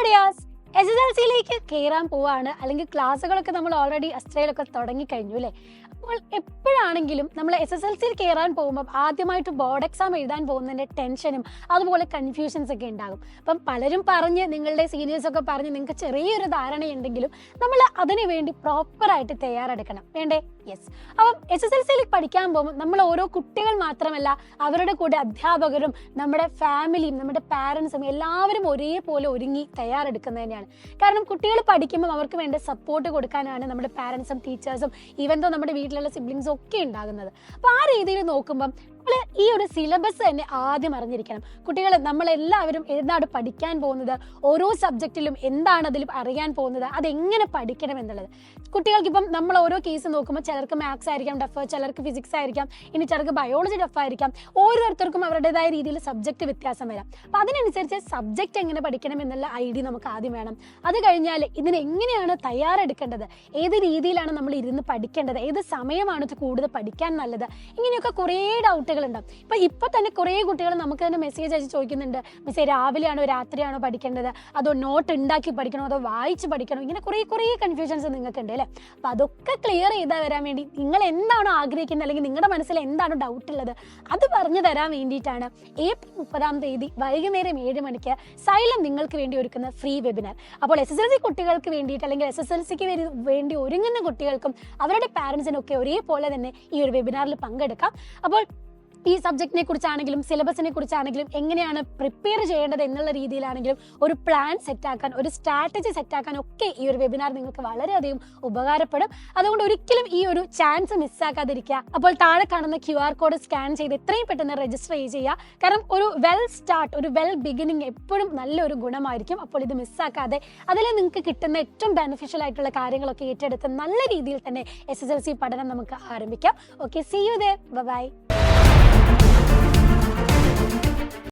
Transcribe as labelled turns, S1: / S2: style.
S1: Diaz, SSLC കയറാൻ പോവാണ്, അല്ലെങ്കിൽ ക്ലാസ്സുകളൊക്കെ നമ്മൾ ഓൾറെഡി അസ്ത്രയിലൊക്കെ തുടങ്ങിക്കഴിഞ്ഞു അല്ലേ. അപ്പോൾ എപ്പോഴാണെങ്കിലും നമ്മൾ SSLC കയറാൻ പോകുമ്പോൾ ആദ്യമായിട്ട് ബോർഡ് എക്സാം എഴുതാൻ പോകുന്നതിൻ്റെ ടെൻഷനും അതുപോലെ കൺഫ്യൂഷൻസ് ഒക്കെ ഉണ്ടാകും. അപ്പം പലരും പറഞ്ഞ്, നിങ്ങളുടെ സീനിയേഴ്സൊക്കെ പറഞ്ഞ് നിങ്ങൾക്ക് ചെറിയൊരു ധാരണയുണ്ടെങ്കിലും നമ്മൾ അതിനു വേണ്ടി പ്രോപ്പറായിട്ട് തയ്യാറെടുക്കണം, വേണ്ടേ? യെസ്. അപ്പം SSLC പഠിക്കാൻ പോകുമ്പോൾ നമ്മൾ ഓരോ കുട്ടികൾ മാത്രമല്ല, അവരുടെ കൂടെ അധ്യാപകരും നമ്മുടെ ഫാമിലിയും നമ്മുടെ പാരൻസും എല്ലാവരും ഒരേപോലെ ഒരുങ്ങി തയ്യാറെടുക്കുന്നത് തന്നെയാണ്. കാരണം കുട്ടികൾ പഠിക്കുമ്പോൾ അവർക്ക് വേണ്ട സപ്പോർട്ട് കൊടുക്കാനാണ് നമ്മുടെ പാരൻസും ടീച്ചേഴ്സും ഈവൻ ദോ നമ്മുടെ വീട്ടിലുള്ള സിബ്ലിങ്സും ഒക്കെ ഉണ്ടാകുന്നത്. അപ്പോൾ ആ രീതിയിൽ നോക്കുമ്പം നമ്മൾ ഈ ഒരു സിലബസ് തന്നെ ആദ്യം അറിഞ്ഞിരിക്കണം. കുട്ടികൾ നമ്മളെല്ലാവരും എന്താണ് പഠിക്കാൻ പോകുന്നത്, ഓരോ സബ്ജക്റ്റിലും എന്താണ് അതിൽ അറിയാൻ പോകുന്നത്, അതെങ്ങനെ പഠിക്കണം എന്നുള്ളത്. കുട്ടികൾക്കിപ്പം നമ്മൾ ഓരോ കേസ് നോക്കുമ്പോൾ ചിലർക്ക് മാത്സ് ആയിരിക്കാം ടഫ്, ചിലർക്ക് ഫിസിക്സ് ആയിരിക്കാം, ഇനി ചിലർക്ക് ബയോളജി ടഫ് ആയിരിക്കാം. ഓരോരുത്തർക്കും അവരുടേതായ രീതിയിൽ സബ്ജക്റ്റ് വ്യത്യാസം വരാം. അപ്പം അതിനനുസരിച്ച് സബ്ജക്റ്റ് എങ്ങനെ പഠിക്കണം എന്നുള്ള ഐഡിയ നമുക്ക് ആദ്യം വേണം. അത് കഴിഞ്ഞാൽ ഇതിനെങ്ങനെയാണ് തയ്യാറെടുക്കേണ്ടത്, ഏത് രീതിയിലാണ് നമ്മൾ ഇരുന്ന് പഠിക്കേണ്ടത്, ഏത് സമയമാണ് ഇത് കൂടുതൽ പഠിക്കാൻ നല്ലത്, ഇങ്ങനെയൊക്കെ കുറേ ഡൗട്ടുകൾ ഉണ്ടാവും. ഇപ്പൊ തന്നെ കുറേ കുട്ടികൾ നമുക്ക് തന്നെ മെസ്സേജ് അയച്ച് ചോദിക്കുന്നുണ്ട്, മിസ്സേ രാവിലെയാണോ രാത്രിയാണോ പഠിക്കേണ്ടത്, അതോ നോട്ട് ഉണ്ടാക്കി പഠിക്കണോ, അതോ വായിച്ച് പഠിക്കണോ, ഇങ്ങനെ കുറേ കൺഫ്യൂഷൻസ് നിങ്ങൾക്ക് ഉണ്ട് അല്ലേ. അപ്പൊ അതൊക്കെ ക്ലിയർ ചെയ്താൽ വരാൻ വേണ്ടി നിങ്ങൾ എന്താണോ ആഗ്രഹിക്കുന്നത്, അല്ലെങ്കിൽ നിങ്ങളുടെ മനസ്സിൽ എന്താണോ ഡൗട്ട് ഉള്ളത്, അത് പറഞ്ഞു തരാൻ വേണ്ടിയിട്ടാണ് ഏപ്രിൽ 30 വൈകുന്നേരം 7 മണിക്ക് സൈലം നിങ്ങൾക്ക് വേണ്ടി ഒരുക്കുന്ന ഫ്രീ വെബിനാർ. അപ്പോൾ SSLC കുട്ടികൾക്ക് വേണ്ടിയിട്ട്, അല്ലെങ്കിൽ SSLCക്ക് വേണ്ടി ഒരുങ്ങുന്ന കുട്ടികൾക്കും അവരുടെ പാരൻസിനും ഒക്കെ ഒരേപോലെ തന്നെ ഈ ഒരു വെബിനാറിൽ പങ്കെടുക്കാം. അപ്പോൾ ഈ സബ്ജക്റ്റിനെ കുറിച്ചാണെങ്കിലും സിലബസിനെ കുറിച്ചാണെങ്കിലും എങ്ങനെയാണ് പ്രിപ്പയർ ചെയ്യേണ്ടത് എന്നുള്ള രീതിയിലാണെങ്കിലും ഒരു പ്ലാൻ സെറ്റാക്കാൻ, ഒരു സ്ട്രാറ്റജി സെറ്റാക്കാൻ ഒക്കെ ഈ ഒരു വെബിനാർ നിങ്ങൾക്ക് വളരെയധികം ഉപകാരപ്പെടും. അതുകൊണ്ട് ഒരിക്കലും ഈ ഒരു ചാൻസ് മിസ്സാക്കാതിരിക്കുക. അപ്പോൾ താഴെ കാണുന്ന QR കോഡ് സ്കാൻ ചെയ്ത് എത്രയും പെട്ടെന്ന് രജിസ്റ്റർ ചെയ്യുക. കാരണം ഒരു വെൽ സ്റ്റാർട്ട്, ഒരു വെൽ ബിഗിനിങ് എപ്പോഴും നല്ലൊരു ഗുണമായിരിക്കും. അപ്പോൾ ഇത് മിസ്സാക്കാതെ അതിൽ നിങ്ങൾക്ക് കിട്ടുന്ന ഏറ്റവും ബെനിഫിഷ്യൽ ആയിട്ടുള്ള കാര്യങ്ങളൊക്കെ ഏറ്റെടുത്ത് നല്ല രീതിയിൽ തന്നെ SSLC പഠനം നമുക്ക് ആരംഭിക്കാം. Okay, see you there, by.